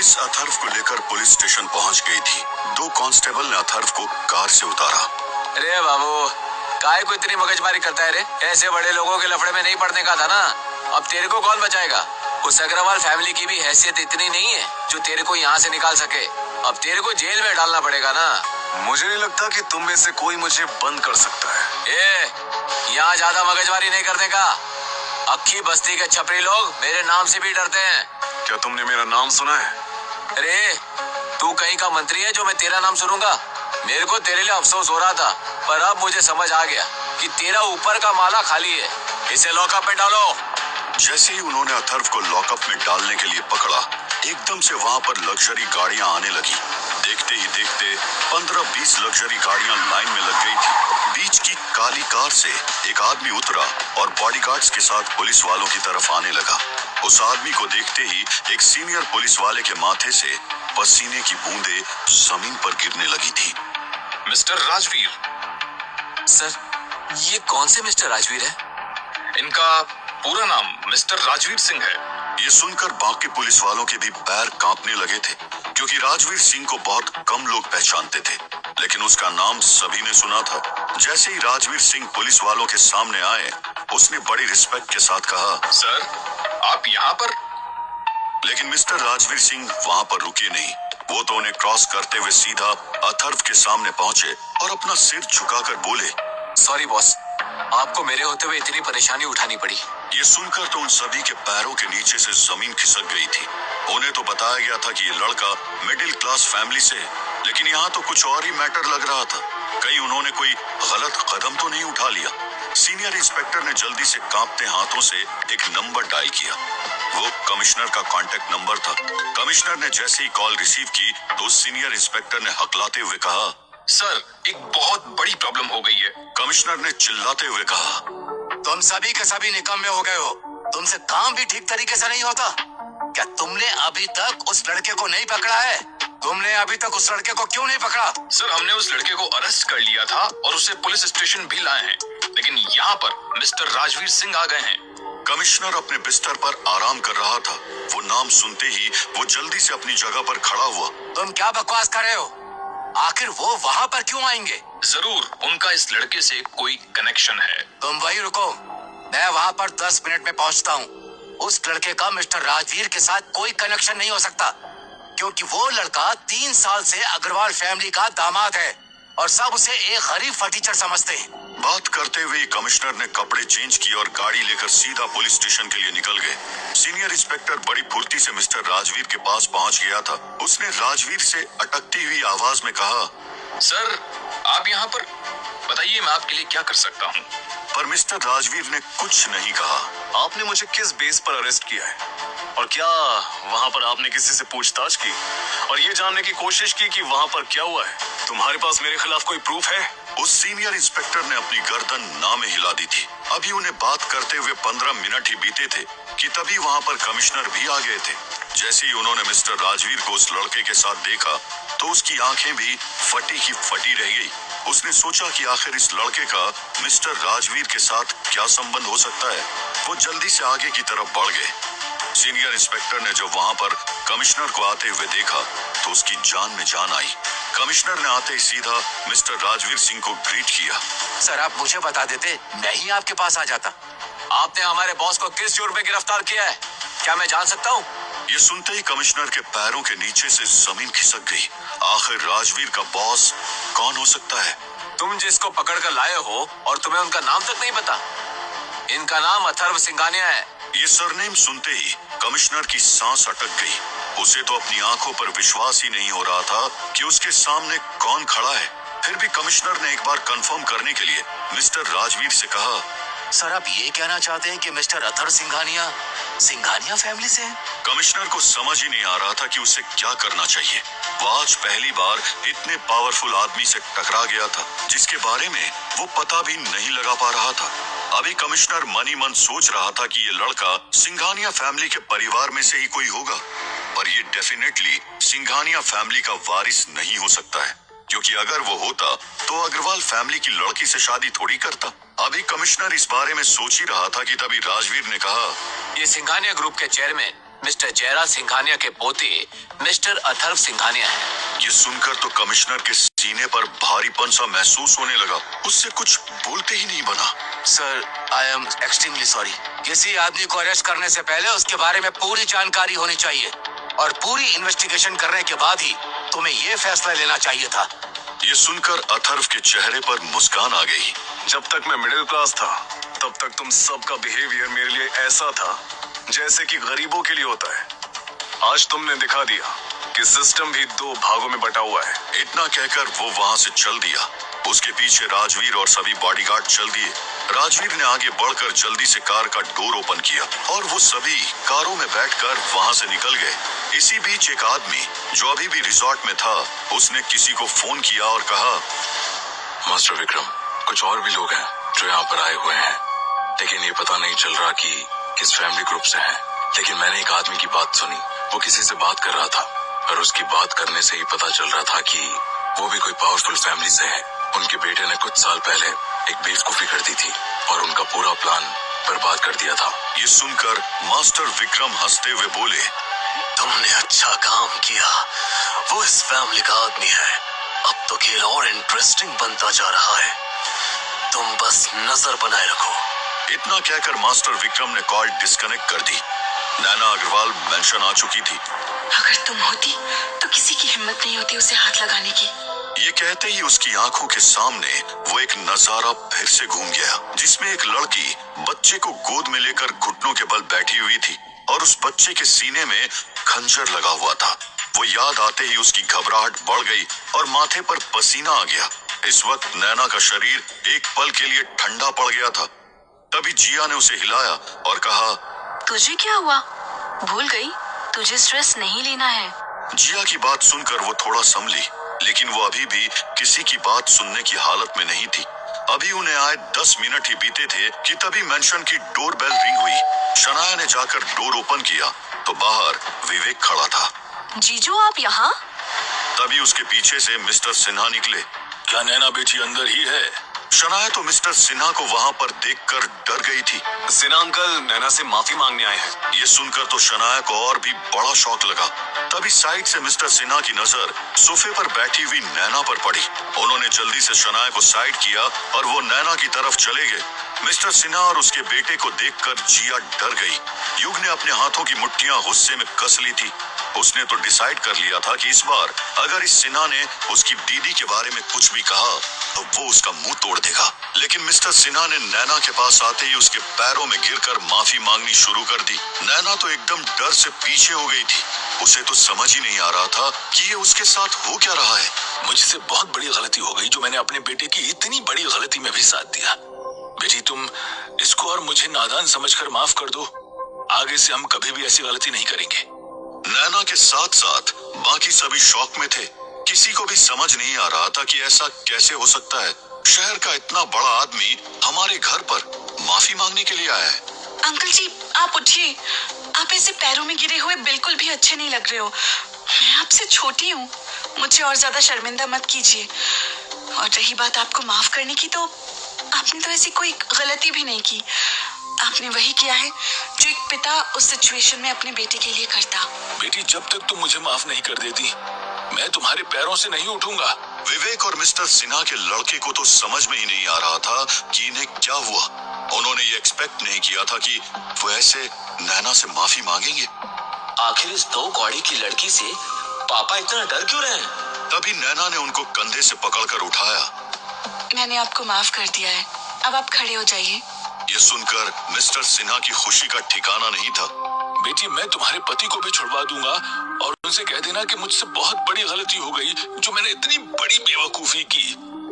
Police Atharva को लेकर police station पहुंच गई थी। दो कांस्टेबल ने अथर्व को कार से उतारा। अरे बाबू, काहे को इतनी मगजमारी करता है रे? ऐसे बड़े लोगों के लफड़े में नहीं पड़ने का था ना। अब तेरे को कौन बचाएगा? उस अग्रवाल फैमिली की भी हैसियत इतनी नहीं है जो तेरे को यहाँ से निकाल सके। अब तेरे को जेल में डालना पड़ेगा ना। मुझे नहीं लगता कि तुम में से कोई मुझे बंद कर सकता है। यहाँ ज्यादा मगजमारी नहीं करने का। अक्खी बस्ती के छपरी लोग मेरे नाम से भी डरते हैं। क्या तुमने मेरा नाम सुना है? अरे तू कहीं का मंत्री है जो मैं तेरा नाम सुनूंगा? मेरे को तेरे लिए अफसोस हो रहा था, पर अब मुझे समझ आ गया कि तेरा ऊपर का माला खाली है। इसे लॉकअप में डालो। जैसे ही उन्होंने अथर्व को लॉकअप में डालने के लिए पकड़ा, एकदम से वहाँ पर लग्जरी गाड़ियां आने लगी। देखते ही देखते 15-20 लग्जरी गाड़ियां लाइन में लग गई थी। बीच की काली कार से एक आदमी उतरा और बॉडीगार्ड्स के साथ पुलिस वालों की तरफ आने लगा। उस आदमी को देखते ही एक सीनियर पुलिस वाले के माथे से पसीने की बूंदें जमीन पर गिरने लगी थी। मिस्टर राजवीर। सर, ये कौन से मिस्टर राजवीर है? इनका पूरा नाम मिस्टर राजवीर सिंह है। ये सुनकर बाकी पुलिस वालों के भी पैर कांपने लगे थे, क्योंकि राजवीर सिंह को बहुत कम लोग पहचानते थे, लेकिन उसका नाम सभी ने सुना था। जैसे ही राजवीर सिंह पुलिस वालों के सामने आए, उसने बड़ी रिस्पेक्ट के साथ कहा, सर, आप यहाँ पर? लेकिन मिस्टर राजवीर सिंह वहाँ पर रुके नहीं। वो तो उन्हें क्रॉस करते हुए सीधा अथर्व के सामने पहुंचे और अपना सिर झुकाकर बोले, सॉरी बॉस, आपको मेरे होते हुए इतनी परेशानी उठानी पड़ी। ये सुनकर तो उन सभी के पैरों के नीचे से जमीन खिसक गई थी। उन्हें तो बताया गया था कि ये लड़का मिडिल क्लास फैमिली से है, लेकिन यहाँ तो कुछ और ही मैटर लग रहा था। कहीं उन्होंने कोई गलत कदम तो नहीं उठा लिया। सीनियर इंस्पेक्टर ने जल्दी से कांपते हाथों से एक नंबर डायल किया। वो कमिश्नर का कांटेक्ट नंबर था। कमिश्नर ने जैसे ही कॉल रिसीव की तो सीनियर इंस्पेक्टर ने हकलाते हुए कहा, सर, एक बहुत बड़ी प्रॉब्लम हो गई है। कमिश्नर ने चिल्लाते हुए कहा, तुम सभी के सभी निकम्मे हो गए हो। तुमसे काम भी ठीक तरीके से नहीं होता। क्या तुमने अभी तक उस लड़के को नहीं पकड़ा है? तुमने अभी तक उस लड़के को क्यों नहीं पकड़ा? सर, हमने उस लड़के को अरेस्ट कर लिया था और उसे पुलिस स्टेशन भी लाए हैं, लेकिन यहाँ पर मिस्टर राजवीर सिंह आ गए हैं। कमिश्नर अपने बिस्तर पर आराम कर रहा था। वो नाम सुनते ही वो जल्दी से अपनी जगह पर खड़ा हुआ। तुम क्या बकवास कर रहे हो? आखिर वो वहाँ पर क्यों आएंगे? जरूर उनका इस लड़के से कोई कनेक्शन है। तुम वही रुको, मैं वहाँ पर 10 मिनट में पहुँचता हूँ। उस लड़के का मिस्टर राजवीर के साथ कोई कनेक्शन नहीं हो सकता, क्योंकि वो लड़का 3 साल से अग्रवाल फैमिली का दामाद है और सब उसे एक गरीब फटीचर समझते हैं। बात करते हुए कमिश्नर ने कपड़े चेंज किए और गाड़ी लेकर सीधा पुलिस स्टेशन के लिए निकल गए। सीनियर इंस्पेक्टर बड़ी फुर्ती से मिस्टर राजवीर के पास पहुंच गया था। उसने राजवीर से अटकती हुई आवाज में कहा, सर, आप यहाँ पर? बताइए, मैं आपके लिए क्या कर सकता हूँ? पर मिस्टर राजवीर ने कुछ नहीं कहा। आपने मुझे किस बेस पर अरेस्ट किया है? और क्या वहाँ पर आपने किसी से पूछताछ की और ये जानने की कोशिश की कि वहाँ पर क्या हुआ है? तुम्हारे पास मेरे खिलाफ कोई प्रूफ है? उस सीनियर इंस्पेक्टर ने अपनी गर्दन ना में हिला दी थी। अभी उन्हें बात करते हुए 15 मिनट ही बीते थे कि तभी वहाँ पर कमिश्नर भी आ गए थे। जैसे ही उन्होंने मिस्टर राजवीर को उस लड़के के साथ देखा तो उसकी आंखें भी फटी की फटी रह गई। उसने सोचा कि आखिर इस लड़के का मिस्टर राजवीर के साथ क्या संबंध हो सकता है। वो जल्दी से आगे की तरफ बढ़ गए। सीनियर इंस्पेक्टर ने जब वहाँ पर कमिश्नर को आते हुए देखा तो उसकी जान में जान आई। कमिश्नर ने आते ही सीधा मिस्टर राजवीर सिंह को ग्रीट किया। सर, आप मुझे बता देते, मैं ही आपके पास आ जाता। आपने हमारे बॉस को किस जुर्म में गिरफ्तार किया है? क्या मैं जान सकता हूँ? ये सुनते ही कमिश्नर के पैरों के नीचे से जमीन खिसक गई। आखिर राजवीर का बॉस कौन हो सकता है? तुम जिसको पकड़ कर लाए हो और तुम्हें उनका नाम तक नहीं पता। इनका नाम अथर्व सिंघानिया है। ये सरनेम सुनते ही कमिश्नर की सांस अटक गई। उसे तो अपनी आंखों पर विश्वास ही नहीं हो रहा था कि उसके सामने कौन खड़ा है। फिर भी कमिश्नर ने एक बार कंफर्म करने के लिए मिस्टर राजवीर से कहा, सर, आप ये कहना चाहते हैं कि मिस्टर अथर्व सिंघानिया फैमिली से हैं? कमिश्नर को समझ ही नहीं आ रहा था कि उसे क्या करना चाहिए। वो आज पहली बार इतने पावरफुल आदमी से टकरा गया था जिसके बारे में वो पता भी नहीं लगा पा रहा था। अभी कमिश्नर मन ही मन सोच रहा था कि ये लड़का सिंघानिया फैमिली के परिवार में से ही कोई होगा, पर ये डेफिनेटली सिंघानिया फैमिली का वारिस नहीं हो सकता है, क्योंकि अगर वो होता तो अग्रवाल फैमिली की लड़की से शादी थोड़ी करता। अभी कमिश्नर इस बारे में सोच ही रहा था कि तभी राजवीर ने कहा, ये सिंघानिया ग्रुप के चेयरमैन मिस्टर जयराज सिंघानिया के पोते मिस्टर अथर्व सिंघानिया हैं। ये सुनकर तो कमिश्नर के सीने पर भारीपन सा महसूस होने लगा। उससे कुछ बोलते ही नहीं बना। Sir, I am extremely sorry. किसी आदमी को अरेस्ट करने से पहले उसके बारे में पूरी जानकारी होनी चाहिए और पूरी इन्वेस्टिगेशन करने के बाद ही तुम्हें ये फैसला लेना चाहिए था। ये सुनकर अथर्व के चेहरे पर मुस्कान आ गई। जब तक मैं मिडिल क्लास था तब तक तुम सबका बिहेवियर मेरे लिए ऐसा था जैसे कि गरीबों के लिए होता है। आज तुमने दिखा दिया कि सिस्टम भी दो भागों में बटा हुआ है। इतना कहकर वो वहां से चल दिया। उसके पीछे राजवीर और सभी बॉडीगार्ड चल दिए। राजवीर ने आगे बढ़कर जल्दी से कार का डोर ओपन किया और वो सभी कारों में बैठकर वहां से निकल गए। इसी बीच एक आदमी जो अभी भी रिजॉर्ट में था, उसने किसी को फोन किया और कहा, मास्टर विक्रम, कुछ और भी लोग हैं जो यहाँ पर आए हुए हैं, लेकिन ये पता नहीं चल रहा कि किस फैमिली ग्रुप से हैं। लेकिन मैंने एक आदमी की बात सुनी, वो किसी से बात कर रहा था और उसकी बात करने से ही पता चल रहा था कि वो भी कोई पावरफुल फैमिली से है। उनके बेटे ने कुछ साल पहले एक बेवकूफी कर दी थी और उनका पूरा प्लान बर्बाद कर दिया था। ये सुनकर मास्टर विक्रम हंसते हुए बोले, तुमने अच्छा काम किया। वो इस फैमिली का आदमी है। अब तो खेल और इंटरेस्टिंग बनता जा रहा है। तुम बस नजर बनाए रखो। इतना कहकर मास्टर विक्रम ने कॉल डिस्कनेक्ट कर दी। नैना अग्रवाल मेंशन आ चुकी थी। अगर तुम होती तो किसी की हिम्मत नहीं होती उसे हाथ लगाने की। ये कहते ही उसकी आंखों के सामने वो एक नजारा फिर से घूम गया, जिसमें एक लड़की बच्चे को गोद में लेकर घुटनों के बल बैठी हुई थी और उस बच्चे के सीने में खंजर लगा हुआ था। वो याद आते ही उसकी घबराहट बढ़ गई और माथे पर पसीना आ गया। इस वक्त नैना का शरीर एक पल के लिए ठंडा पड़ गया था। तभी जिया ने उसे हिलाया और कहा, तुझे क्या हुआ? भूल गई, तुझे स्ट्रेस नहीं लेना है। जिया की बात सुनकर वो थोड़ा संभली, लेकिन वो अभी भी किसी की बात सुनने की हालत में नहीं थी। अभी उन्हें आए 10 मिनट ही बीते थे कि तभी मेंशन की डोरबेल रिंग हुई। शनाया ने जाकर डोर ओपन किया तो बाहर विवेक खड़ा था। जीजू, आप यहाँ? तभी उसके पीछे से मिस्टर सिन्हा निकले। क्या नैना बेटी अंदर ही है? शनाया तो मिस्टर सिन्हा को वहां पर देखकर डर गई थी। सिन्हा अंकल नैना से माफी मांगने आए हैं। ये सुनकर तो शनाया को और भी बड़ा शॉक लगा। तभी साइड से मिस्टर सिन्हा की नजर सोफे पर बैठी हुई नैना पर पड़ी। उन्होंने जल्दी से शनाया को साइड किया और वो नैना की तरफ चले गए। मिस्टर सिन्हा और उसके बेटे को देखकर जिया डर गई। युग ने अपने हाथों की मुट्ठियां गुस्से में कस ली थी। उसने तो डिसाइड कर लिया था कि इस बार अगर इस सिन्हा ने उसकी दीदी के बारे में कुछ भी कहा तो वो उसका मुंह तोड़ देगा। लेकिन मिस्टर सिन्हा ने नैना के पास आते ही उसके पैरों में गिरकर माफी मांगनी शुरू कर दी। नैना तो एकदम डर से पीछे हो गई थी। उसे तो समझ ही नहीं आ रहा था कि ये उसके साथ हो क्या रहा है। मुझसे बहुत बड़ी गलती हो गई जो मैंने अपने बेटे की इतनी बड़ी गलती में भी साथ दिया। बेटी, तुम इसको और मुझे नादान समझकर माफ कर दो। आगे से हम कभी भी ऐसी गलती नहीं करेंगे। नैना के साथ साथ बाकी सभी शॉक में थे। किसी को भी समझ नहीं आ रहा था कि ऐसा कैसे हो सकता है। शहर का इतना बड़ा आदमी हमारे घर पर माफी मांगने के लिए आया है। अंकल जी, आप उठिए। आप ऐसे पैरों में गिरे हुए बिल्कुल भी अच्छे नहीं लग रहे हो। मैं आपसे छोटी हूँ, मुझे और ज्यादा शर्मिंदा मत कीजिए। और रही बात आपको माफ करने की, तो आपने तो ऐसी कोई गलती भी नहीं की। आपने वही किया है जो एक पिता उस सिचुएशन में अपने बेटे के लिए करता। बेटी, जब तक तुम मुझे माफ नहीं कर देती मैं तुम्हारे पैरों से नहीं उठूंगा। विवेक और मिस्टर सिन्हा के लड़के को तो समझ में ही नहीं आ रहा था कि इन्हें क्या हुआ। उन्होंने ये एक्सपेक्ट नहीं किया था कि वो ऐसे नैना से माफी मांगेंगे। आखिर इस 2 कौड़ी की लड़की से पापा इतना डर क्यों रहे हैं? तभी नैना ने उनको कंधे से पकड़कर उठाया। मैंने आपको माफ कर दिया है, अब आप खड़े हो जाइए। ये सुनकर मिस्टर सिन्हा की खुशी का ठिकाना नहीं था। बेटी, मैं तुम्हारे पति को भी छुड़वा दूंगा और उनसे कह देना कि मुझसे बहुत बड़ी गलती हो गई जो मैंने इतनी बड़ी बेवकूफी की।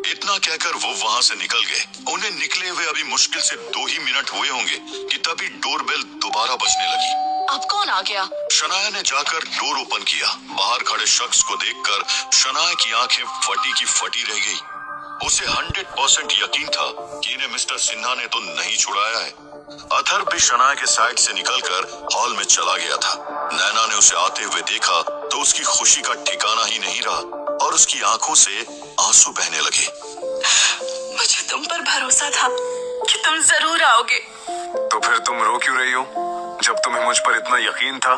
इतना कहकर वो वहाँ से निकल गए। उन्हें निकले हुए अभी मुश्किल से 2 ही मिनट हुए होंगे कि तभी डोरबेल दोबारा बजने लगी। अब कौन आ गया? शनाया ने जाकर डोर ओपन किया। बाहर खड़े शख्स को देखकर शनाया की आंखें फटी की फटी रह गई। उसे 100% यकीन था कि इन्हें मिस्टर सिन्हा ने तो नहीं छुड़ाया है। अथर्व भी शनाया के साइड से निकलकर हॉल में चला गया था। नैना ने उसे आते हुए देखा तो उसकी खुशी का ठिकाना ही नहीं रहा और उसकी आंखों से आंसू बहने लगे। मुझे तुम पर भरोसा था कि तुम जरूर आओगे। तो फिर तुम रो क्यों रही हो जब तुम्हें मुझ पर इतना यकीन था?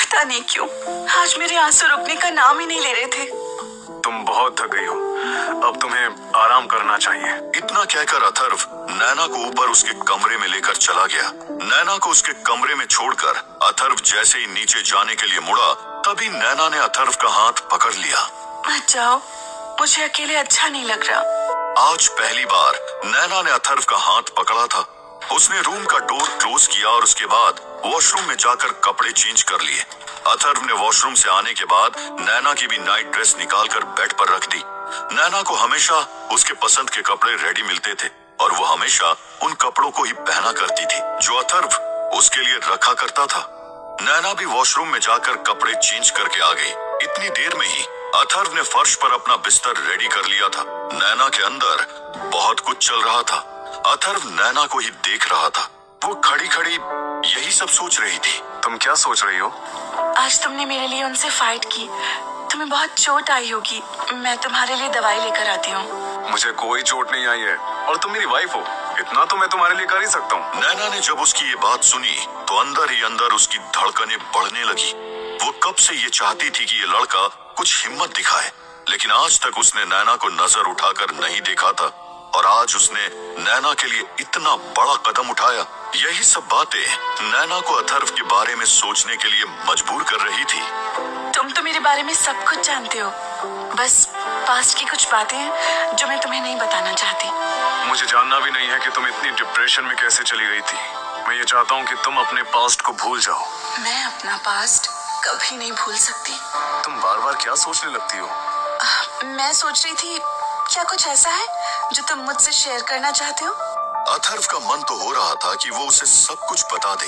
पता नहीं क्यों आज मेरे आंसू रुकने का नाम ही नहीं ले रहे थे। तुम बहुत थक गई हो, अब तुम्हें आराम करना चाहिए। इतना कहकर अथर्व नैना को ऊपर उसके कमरे में लेकर चला गया। नैना को उसके कमरे में छोड़कर अथर्व जैसे ही नीचे जाने के लिए मुड़ा, तभी नैना ने अथर्व का हाथ पकड़ लिया। मत जाओ, मुझे अकेले अच्छा नहीं लग रहा। आज पहली बार नैना ने अथर्व का हाथ पकड़ा था। उसने रूम का डोर क्लोज किया और उसके बाद वॉशरूम में जाकर कपड़े चेंज कर लिए। अथर्व ने वॉशरूम से आने के बाद नैना की भी नाइट ड्रेस निकालकर बेड पर रख दी। नैना को हमेशा उसके पसंद के कपड़े रेडी मिलते थे और वो हमेशा उन कपड़ों को ही पहना करती थी जो अथर्व उसके लिए रखा करता था। नैना भी वॉशरूम में जाकर कपड़े चेंज करके आ गई। इतनी देर में ही अथर्व ने फर्श पर अपना बिस्तर रेडी कर लिया था। नैना के अंदर बहुत कुछ चल रहा था। अथर्व नैना को ही देख रहा था। वो खड़ी खड़ी यही सब सोच रही थी। तुम क्या सोच रही हो? आज तुमने मेरे लिए उनसे फाइट की, तुम्हें बहुत चोट आई होगी। मैं तुम्हारे लिए दवाई लेकर आती हूँ। मुझे कोई चोट नहीं आई है और तुम मेरी वाइफ हो, इतना तो मैं तुम्हारे लिए कर ही सकता हूँ। नैना ने जब उसकी ये बात सुनी तो अंदर ही अंदर उसकी धड़कनें बढ़ने लगी। वो कब से ये चाहती थी कि ये लड़का कुछ हिम्मत दिखाए, लेकिन आज तक उसने नैना को नजर उठाकर नहीं देखा था और आज उसने नैना के लिए इतना बड़ा कदम उठाया। यही सब बातें नैना को अथर्व के बारे में सोचने के लिए मजबूर कर रही थी। तुम तो मेरे बारे में सब कुछ जानते हो, बस पास्ट की कुछ बातें हैं जो मैं तुम्हें नहीं बताना चाहती। मुझे जानना भी नहीं है कि तुम इतनी डिप्रेशन में कैसे चली गई थी। मैं ये चाहता हूँ कि तुम अपने पास्ट को भूल जाओ। मैं अपना पास्ट कभी नहीं भूल सकती। तुम बार बार क्या सोचने लगती हो? मैं सोच रही थी, क्या कुछ ऐसा है जो तुम मुझसे शेयर करना चाहते हो? अथर्व का मन तो हो रहा था कि वो उसे सब कुछ बता दे,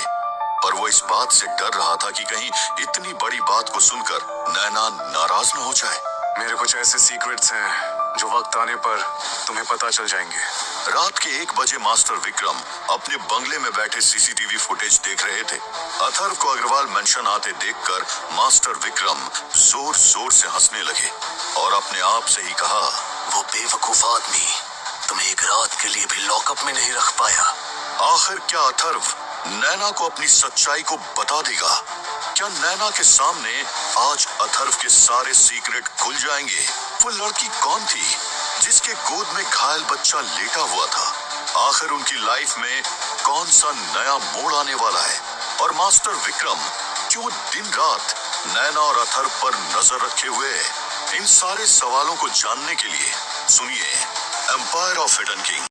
पर वो इस बात से डर रहा था कि कहीं इतनी बड़ी बात को सुनकर नैना नाराज न हो जाए। मेरे कुछ ऐसे सीक्रेट्स हैं जो वक्त आने पर तुम्हें पता चल जाएंगे। रात के 1 बजे मास्टर विक्रम अपने बंगले में बैठे सीसीटीवी फुटेज देख रहे थे। अथर्व को अग्रवाल मेंशन आते देखकर मास्टर विक्रम जोर जोर से हंसने लगे और अपने आप से ही कहा, वो बेवकूफ आदमी तुम्हें एक रात के लिए भी लॉकअप में नहीं रख पाया। आखिर क्या अथर्व नैना को अपनी सच्चाई को बता देगा? क्या नैना के सामने आज अथर्व के सारे सीक्रेट खुल जाएंगे? वो लड़की कौन थी जिसके गोद में घायल बच्चा लेटा हुआ था? आखिर उनकी लाइफ में कौन सा नया मोड़ आने वाला है? और मास्टर विक्रम क्यों दिन रात नैना और अथर्व पर नजर रखे हुए है? इन सारे सवालों को जानने के लिए सुनिए एम्पायर ऑफ हिडन किंग।